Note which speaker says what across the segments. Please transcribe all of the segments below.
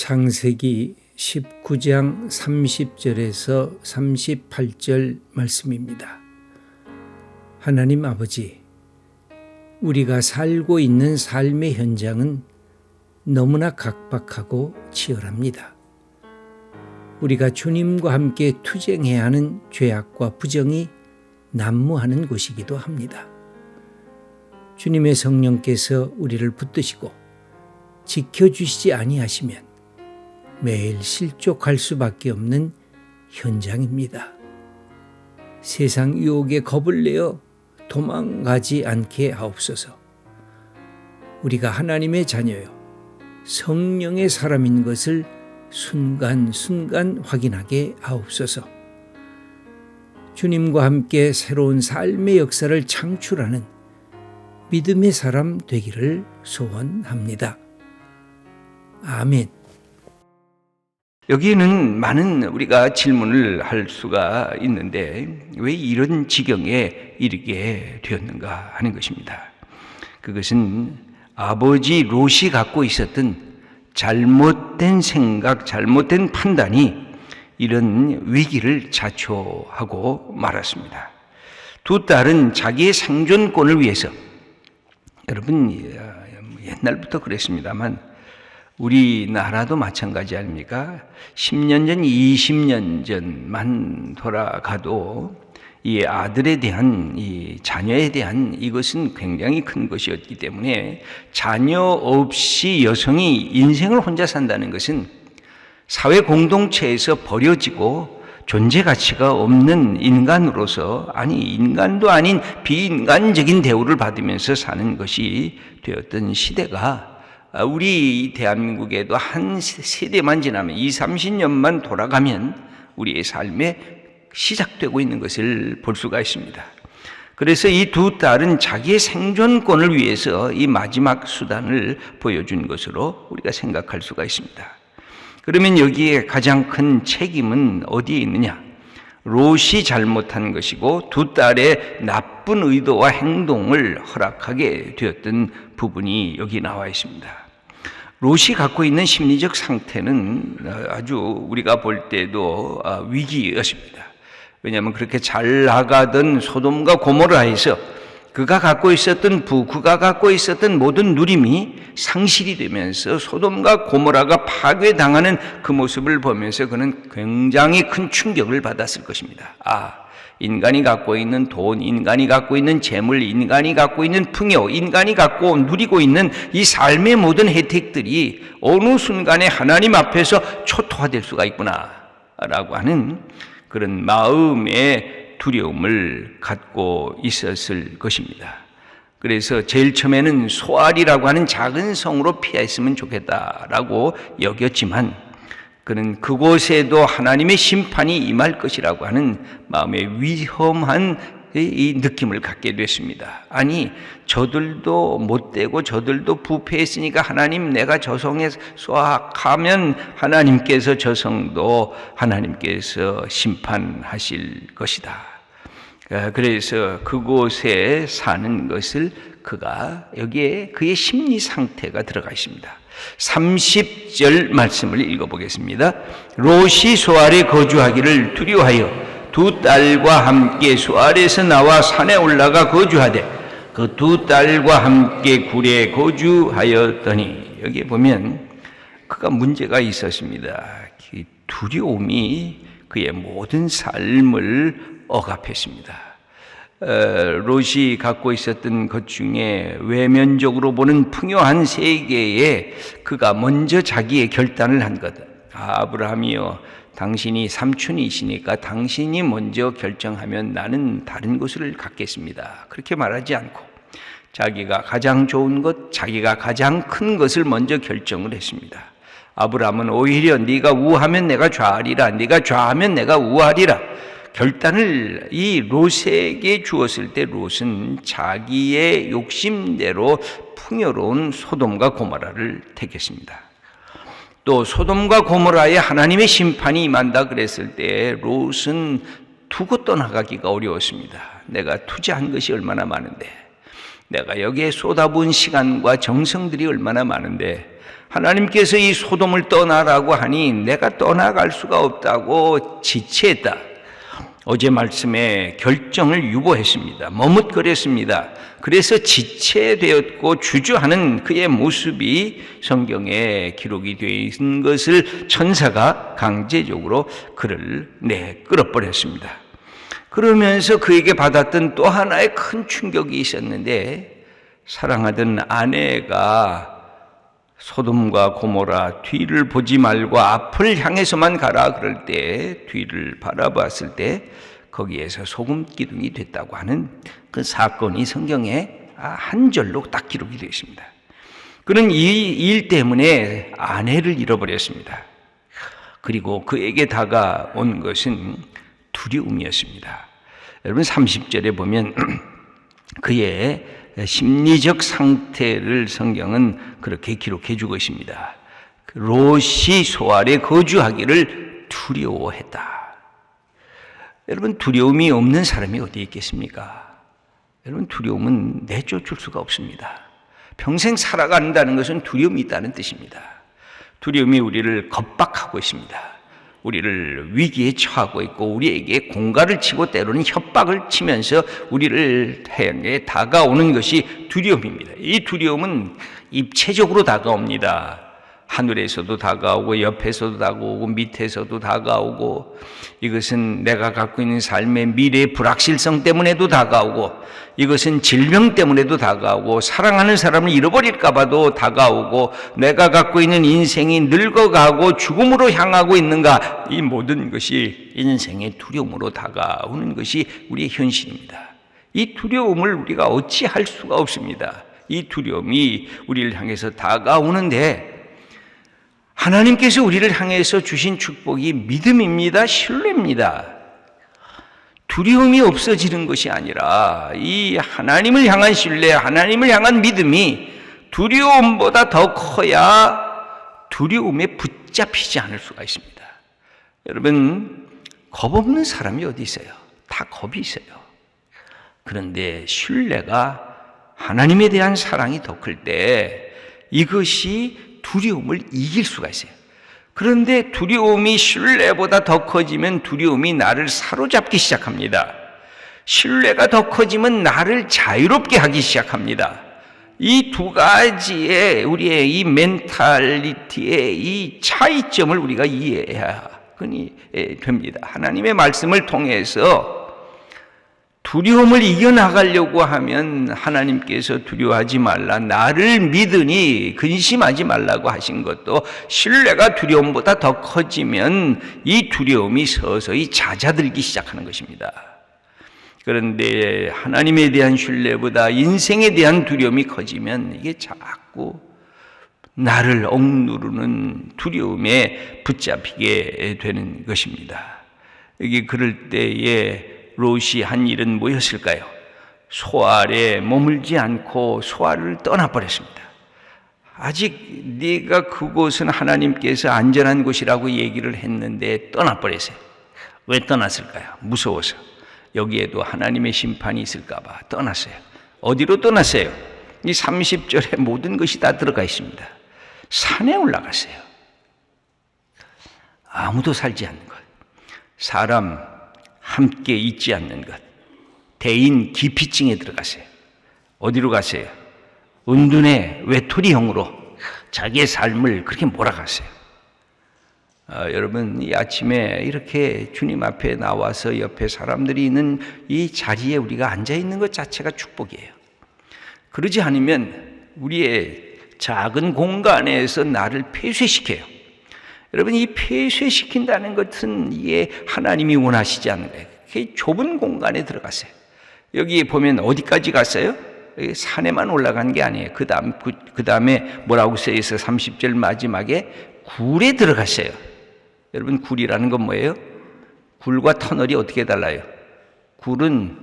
Speaker 1: 창세기 19장 30절에서 38절 말씀입니다. 하나님 아버지, 우리가 살고 있는 삶의 현장은 너무나 각박하고 치열합니다. 우리가 주님과 함께 투쟁해야 하는 죄악과 부정이 난무하는 곳이기도 합니다. 주님의 성령께서 우리를 붙드시고 지켜주시지 아니하시면 매일 실족할 수밖에 없는 현장입니다. 세상 유혹에 겁을 내어 도망가지 않게 하옵소서. 우리가 하나님의 자녀요 성령의 사람인 것을 순간순간 확인하게 하옵소서. 주님과 함께 새로운 삶의 역사를 창출하는 믿음의 사람 되기를 소원합니다. 아멘.
Speaker 2: 여기에는 많은 우리가 질문을 할 수가 있는데 왜 이런 지경에 이르게 되었는가 하는 것입니다. 그것은 아버지 롯이 갖고 있었던 잘못된 생각, 잘못된 판단이 이런 위기를 자초하고 말았습니다. 두 딸은 자기의 생존권을 위해서, 여러분 옛날부터 그랬습니다만 우리나라도 마찬가지 아닙니까? 10년 전, 20년 전만 돌아가도 이 아들에 대한, 이 자녀에 대한 이것은 굉장히 큰 것이었기 때문에 자녀 없이 여성이 인생을 혼자 산다는 것은 사회 공동체에서 버려지고 존재 가치가 없는 인간으로서, 아니 인간도 아닌 비인간적인 대우를 받으면서 사는 것이 되었던 시대가 우리 대한민국에도 한 세대만 지나면 20-30년만 돌아가면 우리의 삶에 시작되고 있는 것을 볼 수가 있습니다. 그래서 이 두 딸은 자기의 생존권을 위해서 이 마지막 수단을 보여준 것으로 우리가 생각할 수가 있습니다. 그러면 여기에 가장 큰 책임은 어디에 있느냐? 롯이 잘못한 것이고 두 딸의 나쁜 의도와 행동을 허락하게 되었던 부분이 여기 나와 있습니다. 롯이 갖고 있는 심리적 상태는 아주 우리가 볼 때도 위기였습니다. 왜냐하면 그렇게 잘 나가던 소돔과 고모라에서 그가 갖고 있었던 그가 갖고 있었던 모든 누림이 상실이 되면서 소돔과 고모라가 파괴당하는 그 모습을 보면서 그는 굉장히 큰 충격을 받았을 것입니다. 인간이 갖고 있는 돈, 인간이 갖고 있는 재물, 인간이 갖고 있는 풍요, 인간이 갖고 누리고 있는 이 삶의 모든 혜택들이 어느 순간에 하나님 앞에서 초토화될 수가 있구나 라고 하는 그런 마음의 두려움을 갖고 있었을 것입니다. 그래서 제일 처음에는 소알이라고 하는 작은 성으로 피했으면 좋겠다라고 여겼지만 그는 그곳에도 하나님의 심판이 임할 것이라고 하는 마음의 위험한 이 느낌을 갖게 됐습니다. 아니, 저들도 못되고 저들도 부패했으니까 하나님, 내가 저 성에 쏘악하면 하나님께서 저 성도 하나님께서 심판하실 것이다. 그래서 그곳에 사는 것을 그가 여기에 그의 심리 상태가 들어가 있습니다. 30절 말씀을 읽어보겠습니다. 롯이 소알에 거주하기를 두려워하여 두 딸과 함께 소알에서 나와 산에 올라가 거주하되 그 두 딸과 함께 굴에 거주하였더니, 여기에 보면 그가 문제가 있었습니다. 그 두려움이 그의 모든 삶을 억압했습니다. 롯이 갖고 있었던 것 중에 외면적으로 보는 풍요한 세계에 그가 먼저 자기의 결단을 한 것. 아브라함이여, 당신이 삼촌이시니까 당신이 먼저 결정하면 나는 다른 것을 갖겠습니다. 그렇게 말하지 않고 자기가 가장 좋은 것, 자기가 가장 큰 것을 먼저 결정을 했습니다. 아브라함은 오히려 네가 우하면 내가 좌하리라, 네가 좌하면 내가 우하리라 결단을 이 롯에게 주었을 때 롯은 자기의 욕심대로 풍요로운 소돔과 고모라를 택했습니다. 또 소돔과 고모라에 하나님의 심판이 임한다 그랬을 때 롯은 두고 떠나가기가 어려웠습니다. 내가 투자한 것이 얼마나 많은데, 내가 여기에 쏟아부은 시간과 정성들이 얼마나 많은데 하나님께서 이 소돔을 떠나라고 하니 내가 떠나갈 수가 없다고 지체했다. 어제 말씀에 결정을 유보했습니다. 머뭇거렸습니다. 그래서 지체되었고 주저하는 그의 모습이 성경에 기록이 되어 있는 것을 천사가 강제적으로 그를 끌어버렸습니다. 그러면서 그에게 받았던 또 하나의 큰 충격이 있었는데, 사랑하던 아내가 소돔과 고모라 뒤를 보지 말고 앞을 향해서만 가라 그럴 때 뒤를 바라봤을 때 거기에서 소금 기둥이 됐다고 하는 그 사건이 성경에 한 절로 딱 기록이 되어 있습니다. 그는 이 일 때문에 아내를 잃어버렸습니다. 그리고 그에게 다가온 것은 두려움이었습니다. 여러분 30절에 보면 그의 심리적 상태를 성경은 그렇게 기록해 주고 있습니다. 롯이 소알에 거주하기를 두려워했다. 여러분 두려움이 없는 사람이 어디 있겠습니까? 여러분 두려움은 내쫓을 수가 없습니다. 평생 살아간다는 것은 두려움이 있다는 뜻입니다. 두려움이 우리를 겁박하고 있습니다. 우리를 위기에 처하고 있고 우리에게 공갈을 치고 때로는 협박을 치면서 우리를 향해 다가오는 것이 두려움입니다. 이 두려움은 입체적으로 다가옵니다. 하늘에서도 다가오고 옆에서도 다가오고 밑에서도 다가오고, 이것은 내가 갖고 있는 삶의 미래의 불확실성 때문에도 다가오고, 이것은 질병 때문에도 다가오고, 사랑하는 사람을 잃어버릴까 봐도 다가오고, 내가 갖고 있는 인생이 늙어가고 죽음으로 향하고 있는가, 이 모든 것이 인생의 두려움으로 다가오는 것이 우리의 현실입니다. 이 두려움을 우리가 어찌할 수가 없습니다. 이 두려움이 우리를 향해서 다가오는데, 하나님께서 우리를 향해서 주신 축복이 믿음입니다. 신뢰입니다. 두려움이 없어지는 것이 아니라 이 하나님을 향한 신뢰, 하나님을 향한 믿음이 두려움보다 더 커야 두려움에 붙잡히지 않을 수가 있습니다. 여러분, 겁 없는 사람이 어디 있어요? 다 겁이 있어요. 그런데 신뢰가 하나님에 대한 사랑이 더 클 때 이것이 두려움을 이길 수가 있어요. 그런데 두려움이 신뢰보다 더 커지면 두려움이 나를 사로잡기 시작합니다. 신뢰가 더 커지면 나를 자유롭게 하기 시작합니다. 이 두 가지의 우리의 이 멘탈리티의 이 차이점을 우리가 이해해야 됩니다. 하나님의 말씀을 통해서 두려움을 이겨나가려고 하면 하나님께서 두려워하지 말라, 나를 믿으니 근심하지 말라고 하신 것도 신뢰가 두려움보다 더 커지면 이 두려움이 서서히 잦아들기 시작하는 것입니다. 그런데 하나님에 대한 신뢰보다 인생에 대한 두려움이 커지면 이게 자꾸 나를 억누르는 두려움에 붙잡히게 되는 것입니다. 여기 그럴 때에 롯이 한 일은 뭐였을까요? 소알에 머물지 않고 소알을 떠나버렸습니다. 아직 네가 그곳은 하나님께서 안전한 곳이라고 얘기를 했는데 떠나버렸어요. 왜 떠났을까요? 무서워서. 여기에도 하나님의 심판이 있을까 봐 떠났어요. 어디로 떠났어요? 이 30절에 모든 것이 다 들어가 있습니다. 산에 올라갔어요. 아무도 살지 않는 것, 사람 함께 있지 않는 것, 대인 기피증에 들어갔어요. 어디로 갔어요? 은둔의 외톨이형으로 자기의 삶을 그렇게 몰아갔어요. 여러분, 이 아침에 이렇게 주님 앞에 나와서 옆에 사람들이 있는 이 자리에 우리가 앉아 있는 것 자체가 축복이에요. 그러지 않으면 우리의 작은 공간에서 나를 폐쇄시켜요. 여러분, 이 폐쇄시킨다는 것은 이게 하나님이 원하시지 않는 거예요. 그게 좁은 공간에 들어갔어요. 여기 보면 어디까지 갔어요? 여기 산에만 올라간 게 아니에요. 그 다음에 뭐라고 써 있어요? 30절 마지막에 굴에 들어갔어요. 여러분, 굴이라는 건 뭐예요? 굴과 터널이 어떻게 달라요? 굴은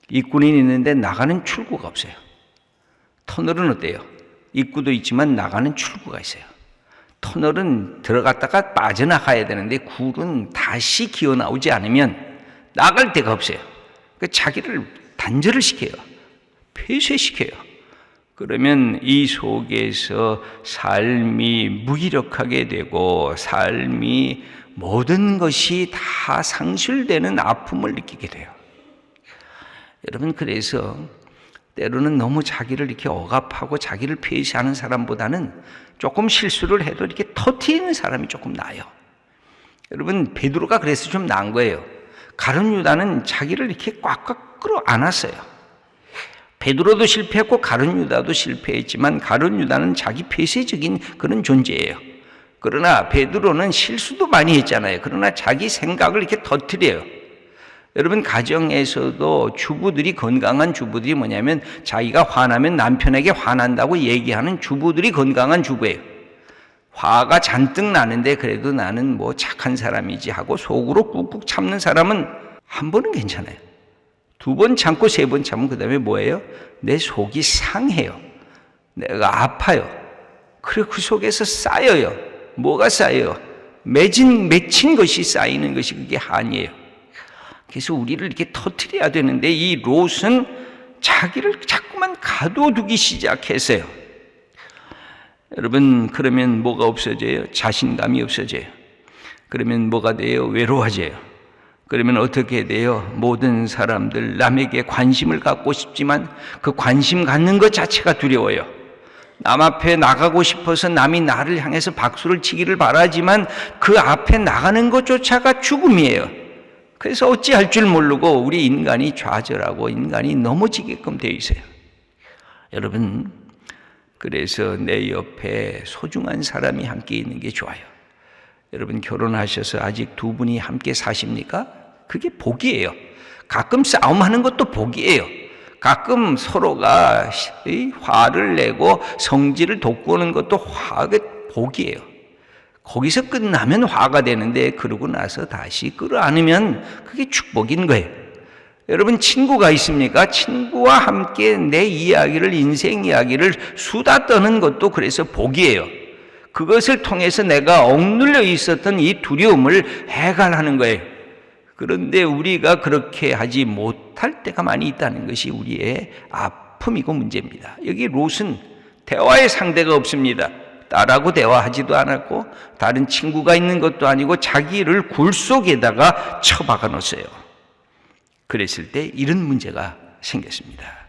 Speaker 2: 입구는 있는데 나가는 출구가 없어요. 터널은 어때요? 입구도 있지만 나가는 출구가 있어요. 터널은 들어갔다가 빠져나가야 되는데 굴은 다시 기어 나오지 않으면 나갈 데가 없어요. 자기를 단절을 시켜요. 폐쇄시켜요. 그러면 이 속에서 삶이 무기력하게 되고 삶이 모든 것이 다 상실되는 아픔을 느끼게 돼요. 여러분, 그래서 때로는 너무 자기를 이렇게 억압하고 자기를 폐쇄하는 사람보다는 조금 실수를 해도 이렇게 터뜨리는 사람이 조금 나아요. 여러분, 베드로가 그래서 좀 나은 거예요. 가룟 유다는 자기를 이렇게 꽉꽉 끌어안았어요. 베드로도 실패했고 가룟 유다도 실패했지만 가룟 유다는 자기 폐쇄적인 그런 존재예요. 그러나 베드로는 실수도 많이 했잖아요. 그러나 자기 생각을 이렇게 터뜨려요. 여러분, 가정에서도 주부들이, 건강한 주부들이 뭐냐면 자기가 화나면 남편에게 화난다고 얘기하는 주부들이 건강한 주부예요. 화가 잔뜩 나는데 그래도 나는 뭐 착한 사람이지 하고 속으로 꾹꾹 참는 사람은 한 번은 괜찮아요. 2번 참고 3번 참으면 그 다음에 뭐예요? 내 속이 상해요. 내가 아파요. 그리고 그 속에서 쌓여요. 뭐가 쌓여요? 맺힌 것이 쌓이는 것이 그게 한이에요. 그래서 우리를 이렇게 터뜨려야 되는데 이 롯은 자기를 자꾸만 가둬두기 시작했어요. 여러분, 그러면 뭐가 없어져요? 자신감이 없어져요. 그러면 뭐가 돼요? 외로워져요. 그러면 어떻게 돼요? 모든 사람들 남에게 관심을 갖고 싶지만 그 관심 갖는 것 자체가 두려워요. 남 앞에 나가고 싶어서 남이 나를 향해서 박수를 치기를 바라지만 그 앞에 나가는 것조차가 죽음이에요. 그래서 어찌할 줄 모르고 우리 인간이 좌절하고 인간이 넘어지게끔 되어 있어요. 여러분, 그래서 내 옆에 소중한 사람이 함께 있는 게 좋아요. 여러분, 결혼하셔서 아직 2분이 함께 사십니까? 그게 복이에요. 가끔 싸움하는 것도 복이에요. 가끔 서로가 화를 내고 성질을 돋구는 것도 화가 복이에요. 거기서 끝나면 화가 되는데 그러고 나서 다시 끌어안으면 그게 축복인 거예요. 여러분, 친구가 있습니까? 친구와 함께 내 이야기를, 인생 이야기를 수다 떠는 것도 그래서 복이에요. 그것을 통해서 내가 억눌려 있었던 이 두려움을 해결하는 거예요. 그런데 우리가 그렇게 하지 못할 때가 많이 있다는 것이 우리의 아픔이고 문제입니다. 여기 롯은 대화의 상대가 없습니다. 딸하고 대화하지도 않았고 다른 친구가 있는 것도 아니고 자기를 굴 속에다가 처박아 놓았어요. 그랬을 때 이런 문제가 생겼습니다.